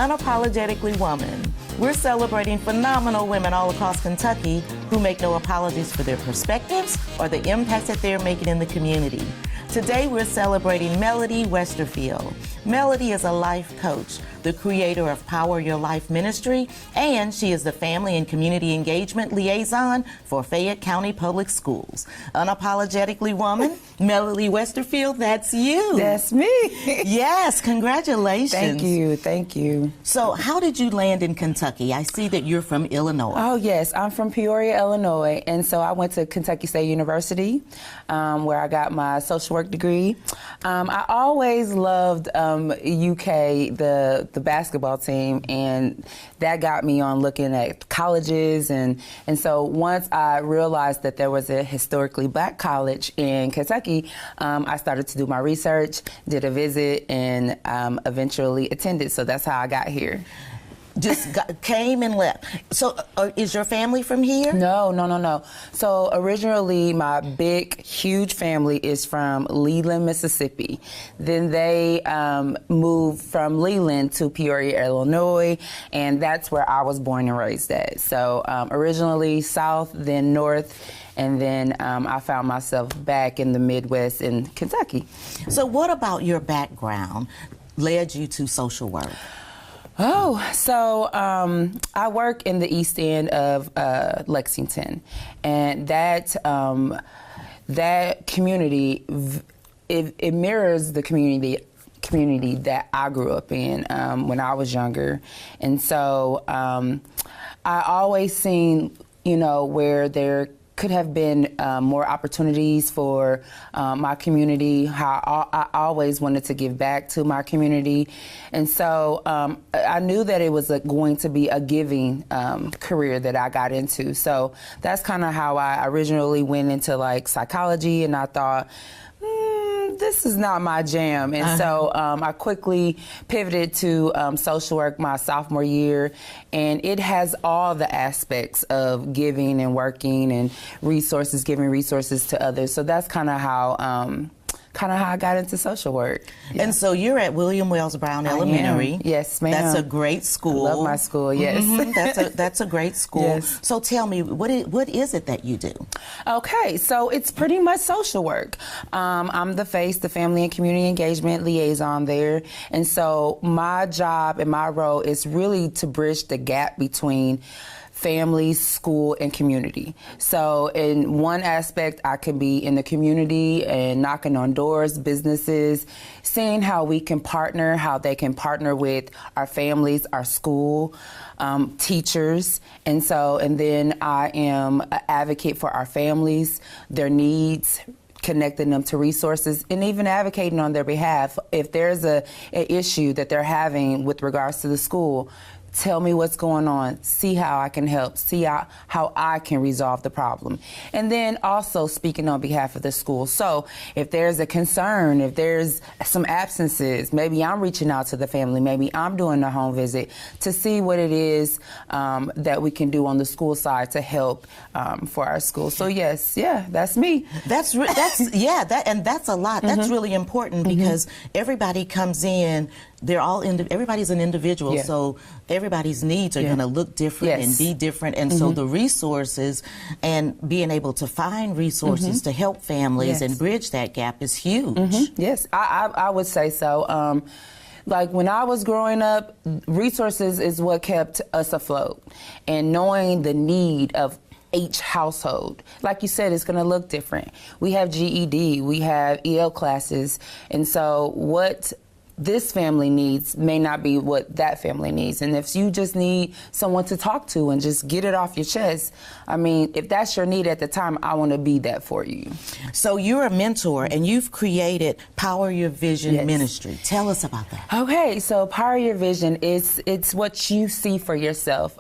Unapologetically Woman. We're celebrating phenomenal women all across Kentucky who make no apologies for their perspectives or the impacts that they're making in the community. Today we're celebrating Melody Westerfield. Melody is a life coach, the creator of Power Your Life Ministry, and she is the Family and Community Engagement Liaison for Fayette County Public Schools. Unapologetically Woman, Melody Westerfield, that's you. That's me. Yes, congratulations. Thank you, thank you. So how did you land in Kentucky? I see that you're from Illinois. Oh yes, I'm from Peoria, Illinois, and so I went to Kentucky State University, where I got my social work degree. I always loved UK, the basketball team, and that got me on looking at colleges, and so once I realized that there was a historically black college in Kentucky, I started to do my research, did a visit, and eventually attended. So that's how I got here. Came and left. So is your family from here? No. So originally my big, huge family is from Leland, Mississippi. Then they moved from Leland to Peoria, Illinois, and that's where I was born and raised at. So originally south, then north, and then I found myself back in the Midwest in Kentucky. So what about your background led you to social work? Oh, so I work in the East End of Lexington, and that community, it mirrors the community that I grew up in when I was younger, and so I always seen, where there could have been more opportunities for my community, how I always wanted to give back to my community. And so I knew that it was going to be a giving career that I got into. So that's kind of how I originally went into psychology, and I thought, this is not my jam. And so I quickly pivoted to social work my sophomore year, and it has all the aspects of giving and working and resources, giving resources to others. So that's kind of how I got into social work. Yeah. And so you're at William Wells Brown Elementary. Yes, ma'am. That's a great school. I love my school, yes. Mm-hmm. That's a great school. Yes. So tell me, what is it that you do? Okay, so it's pretty much social work. I'm the FACE, the Family and Community Engagement Liaison there. And so my job and my role is really to bridge the gap between family, school, and community. So in one aspect, I can be in the community and knocking on doors, businesses, seeing how we can partner, how they can partner with our families, our school, teachers. And then I am an advocate for our families, their needs, connecting them to resources, and even advocating on their behalf. If there's an issue that they're having with regards to the school, tell me what's going on, see how I can help, see how I can resolve the problem. And then also speaking on behalf of the school. So if there's a concern, if there's some absences, maybe I'm reaching out to the family, maybe I'm doing a home visit to see what it is that we can do on the school side to help for our school. So yes, that's me. That's a lot. That's really important because everybody comes in. Everybody's an individual, so everybody's needs are going to look different and be different, and so the resources and being able to find resources to help families and bridge that gap is huge. Yes, I would say so. When I was growing up, resources is what kept us afloat, and knowing the need of each household. Like you said, it's going to look different. We have GED, we have EL classes, and so what this family needs may not be what that family needs. And if you just need someone to talk to and just get it off your chest, if that's your need at the time, I want to be that for you. So you're a mentor and you've created Power Your Vision Ministry. Tell us about that. Okay, so Power Your Vision, it's what you see for yourself.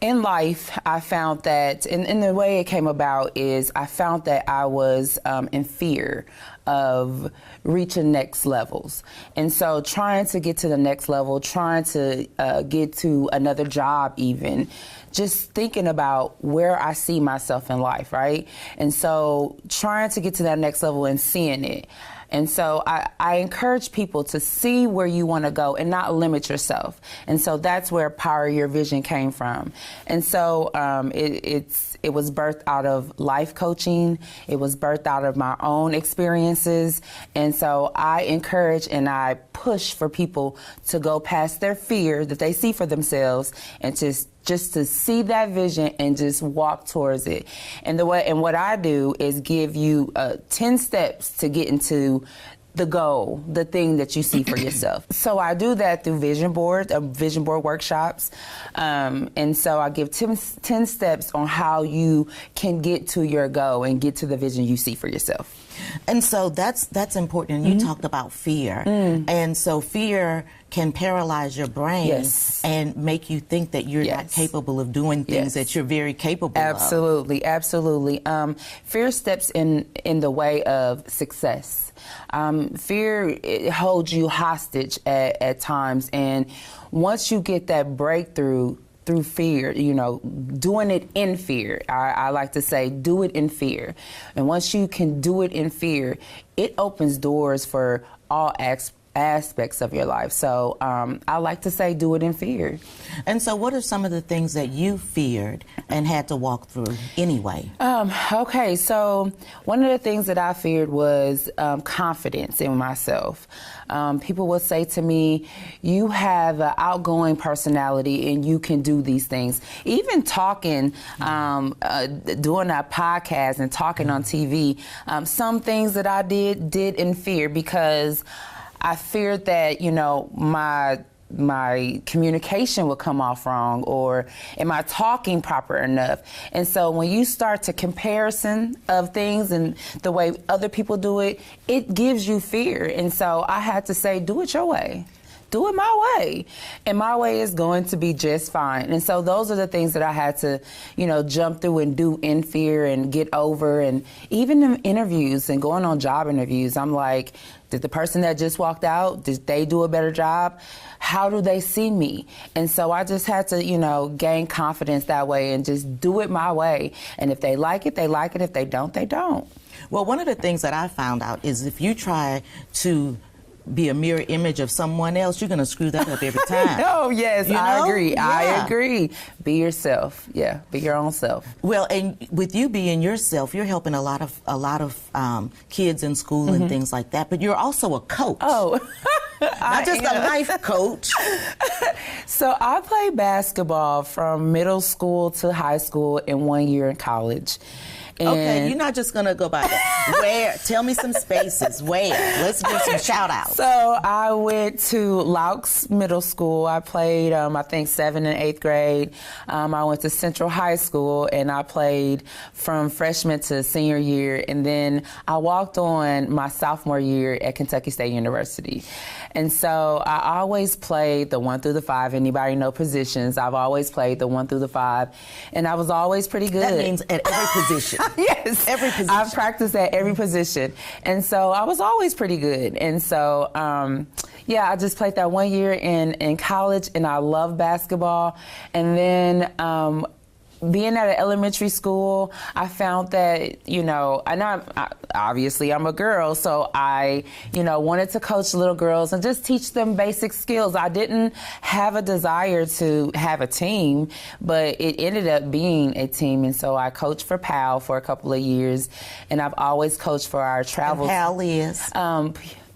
In life, I found that, and the way it came about is I found that I was in fear of reaching next levels. And so trying to get to the next level, trying to get to another job even, just thinking about where I see myself in life, right? And so trying to get to that next level and seeing it. And so I encourage people to see where you want to go and not limit yourself. And so that's where Power Your Vision came from. And so it was birthed out of life coaching. It was birthed out of my own experiences. And so I encourage and I push for people to go past their fear that they see for themselves and just to see that vision and just walk towards it. And what I do is give you 10 steps to get into the goal, the thing that you see for yourself. So I do that through vision board workshops. And so I give 10 steps on how you can get to your goal and get to the vision you see for yourself. And so that's important. You talked about fear. And so fear can paralyze your brain and make you think that you're not capable of doing things that you're very capable of. Absolutely. Fear steps in the way of success. Fear, it holds you hostage at times. And once you get that breakthrough through fear, doing it in fear. I like to say, do it in fear. And once you can do it in fear, it opens doors for all aspects of your life. So I like to say, do it in fear. And so what are some of the things that you feared and had to walk through anyway? Okay, so one of the things that I feared was confidence in myself. People would say to me, you have an outgoing personality and you can do these things. Even talking, doing a podcast and talking on TV, some things that I did in fear because I feared that, my communication would come off wrong, or am I talking proper enough? And so when you start to comparison of things and the way other people do it, it gives you fear. And so I had to say, do it your way. Do it my way. And my way is going to be just fine. And so those are the things that I had to, jump through and do in fear and get over. And even in interviews and going on job interviews, I'm like, did the person that just walked out, did they do a better job? How do they see me? And so I just had to, gain confidence that way and just do it my way. And if they like it, they like it. If they don't, they don't. Well, one of the things that I found out is if you try to be a mirror image of someone else, you're going to screw that up every time. Oh, yes, I agree. Yeah. I agree. Be yourself. Yeah, be your own self. Well, and with you being yourself, you're helping a lot of kids in school and things like that, but you're also a coach. Oh, not just a life coach. So I played basketball from middle school to high school and 1 year in college. Okay, you're not just going to go by that. Where? Tell me some spaces. Where? Let's do some shout-outs. So I went to Laux Middle School. I played, I think, 7th and 8th grade. I went to Central High School, and I played from freshman to senior year. And then I walked on my sophomore year at Kentucky State University. And so I always played the 1 through the 5. Anybody know positions? I've always played the 1 through the 5. And I was always pretty good. That means at every position. Yes. Every position. I've practiced at every position. And so I was always pretty good. And so, I just played that 1 year in college, and I love basketball. And then being at an elementary school, I found that, obviously I'm a girl, so I, wanted to coach little girls and just teach them basic skills. I didn't have a desire to have a team, but it ended up being a team. And so I coached for PAL for a couple of years, and I've always coached for our travel. And PAL is?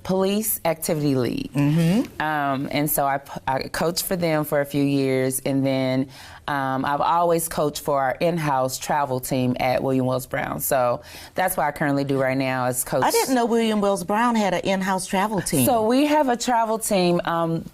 Police Activity League. And so I coached for them for a few years, and then I've always coached for our in-house travel team at William Wells Brown. So that's what I currently do right now is coach. I didn't know William Wells Brown had an in-house travel team. So we have a travel team.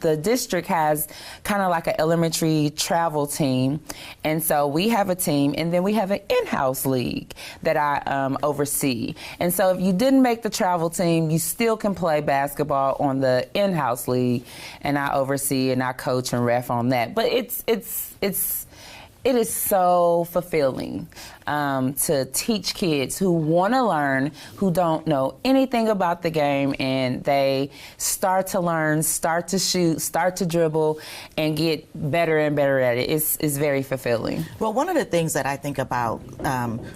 The district has kind of like an elementary travel team. And so we have a team, and then we have an in-house league that I oversee. And so if you didn't make the travel team, you still can play basketball on the in-house league, and I oversee and I coach and ref on that. But it's It is so fulfilling to teach kids who want to learn, who don't know anything about the game, and they start to learn, start to shoot, start to dribble, and get better and better at it. It's very fulfilling. Well, one of the things that I think about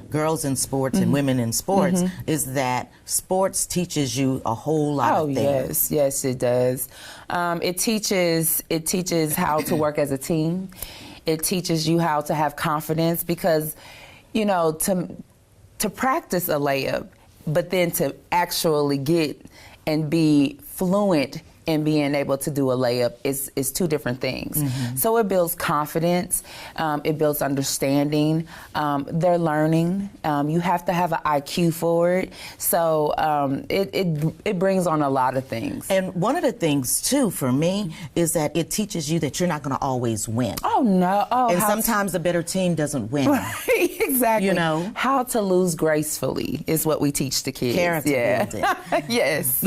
girls in sports and women in sports is that sports teaches you a whole lot of things. Yes, it does. It teaches how to work as a team. It teaches you how to have confidence because, you know, to practice a layup, but then to actually get and be fluent in being able to do a layup is two different things. So it builds confidence, it builds understanding, they're learning. You have to have an IQ for it. So it brings on a lot of things. And one of the things too for me is that it teaches you that you're not going to always win. Oh no! And sometimes the better team doesn't win. Exactly. You know, how to lose gracefully is what we teach the kids. Character building. Yes.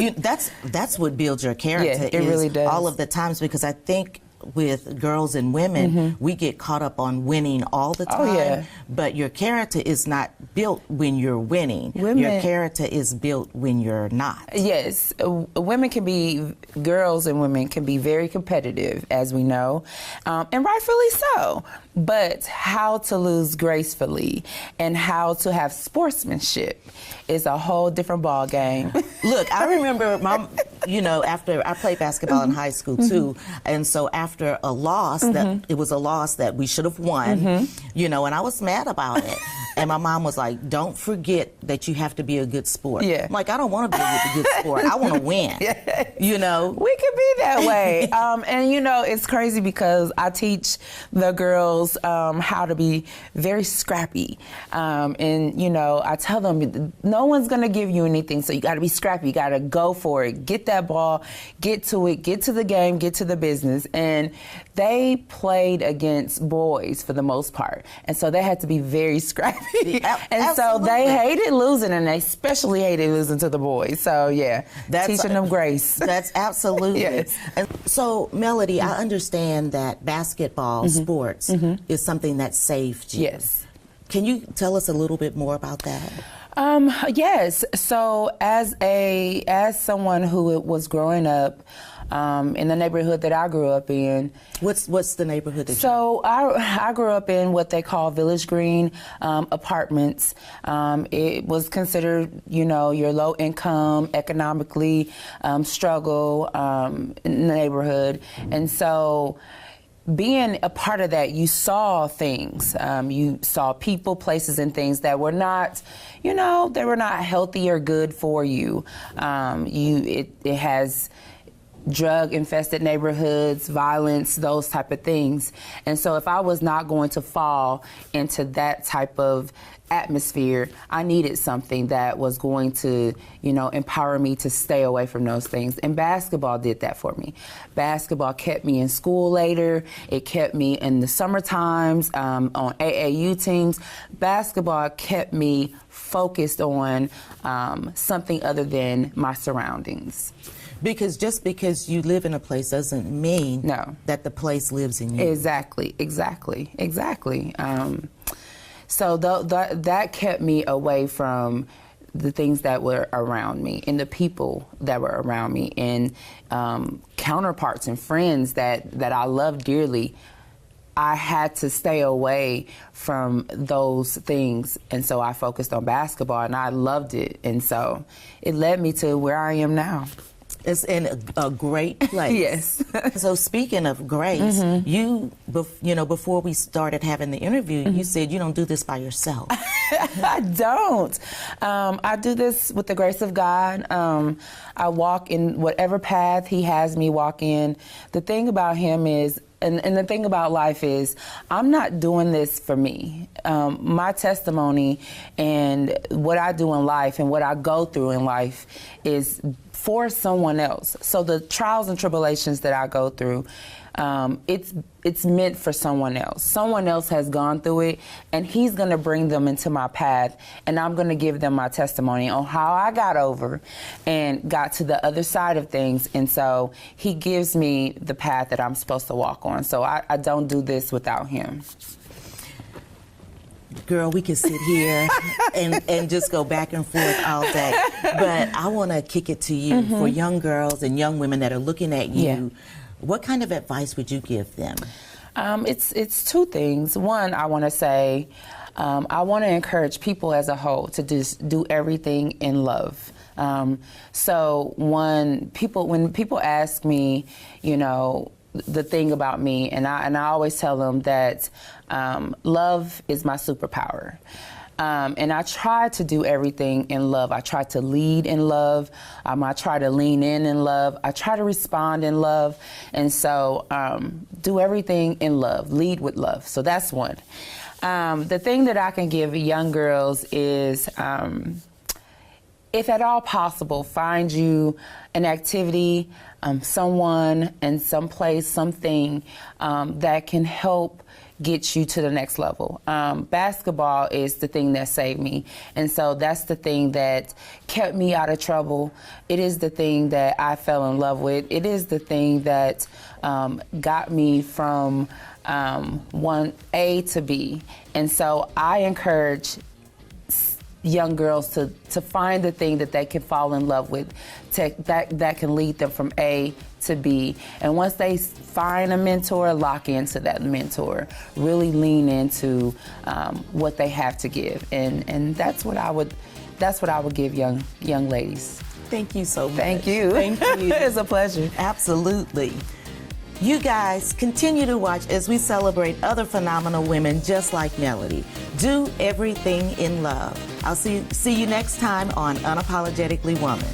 That's what builds your character. Yeah, it really does. All of the times, because I think with girls and women, we get caught up on winning all the time. Oh, yeah. But your character is not built when you're winning. Your character is built when you're not. Yes. Girls and women can be very competitive, as we know, and rightfully so. But how to lose gracefully and how to have sportsmanship is a whole different ball game. Look, I remember after I played basketball in high school too, and so after a loss, that it was a loss that we should have won, you know, and I was mad about it. And my mom was like, "Don't forget that you have to be a good sport." Yeah. I'm like, I don't want to be a good sport. I want to win. You know, we could be that way. And you know, it's crazy because I teach the girls how to be very scrappy. And you know, I tell them no one's gonna give you anything, so you got to be scrappy. You got to go for it. Get that ball. Get to it. Get to the game. Get to the business. And they played against boys for the most part, and so they had to be very scrappy. And so they hated losing, and they especially hated losing to the boys. So yeah, teaching them grace. That's absolutely. Yes. And so Melody, I understand that basketball sports is something that saved you. Yes. Can you tell us a little bit more about that? Yes. So as someone who was growing up in the neighborhood that I grew up in. What's the neighborhood that I grew up in what they call Village Green apartments. It was considered, you know, your low income, economically struggle neighborhood. And so being a part of that, you saw things. You saw people, places, and things that were not, you know, they were not healthy or good for you. It has drug-infested neighborhoods, violence, those type of things. And so if I was not going to fall into that type of atmosphere, I needed something that was going to, you know, empower me to stay away from those things. And basketball did that for me. Basketball kept me in school later. It kept me in the summer times, on AAU teams. Basketball kept me focused on something other than my surroundings. Because just because you live in a place doesn't mean that the place lives in you. Exactly. So that kept me away from the things that were around me and the people that were around me and counterparts and friends that I love dearly. I had to stay away from those things, and so I focused on basketball, and I loved it, and so it led me to where I am now. It's in a great place. Yes. So speaking of grace, you know, before we started having the interview, you said you don't do this by yourself. I don't. I do this with the grace of God. I walk in whatever path He has me walk in. The thing about Him is, and the thing about life is, I'm not doing this for me. My testimony and what I do in life and what I go through in life is for someone else. So the trials and tribulations that I go through, it's meant for someone else. Someone else has gone through it, and He's going to bring them into my path, and I'm going to give them my testimony on how I got over and got to the other side of things. And so He gives me the path that I'm supposed to walk on. So I don't do this without Him. girl, we can sit here and just go back and forth all day. But I want to kick it to you for young girls and young women that are looking at you. Yeah. What kind of advice would you give them? It's two things. One, I want to say, I want to encourage people as a whole to just do everything in love. So when people ask me, you know, the thing about me, and I always tell them that love is my superpower. And I try to do everything in love. I try to lead in love. I try to lean in love. I try to respond in love. And so do everything in love, lead with love. So that's one. The thing that I can give young girls is, if at all possible, find you an activity, someone and someplace, something that can help get you to the next level. Basketball is the thing that saved me. And so that's the thing that kept me out of trouble. It is the thing that I fell in love with. It is the thing that got me from one A to B. And so I encourage young girls to find the thing that they can fall in love with, that can lead them from A to B. And once they find a mentor, lock into that mentor. Really lean into what they have to give, and that's what I would give young ladies. Thank you so much. Thank you. Thank you. It's a pleasure. Absolutely. You guys continue to watch as we celebrate other phenomenal women just like Melody. Do everything in love. I'll see you next time on Unapologetically Woman.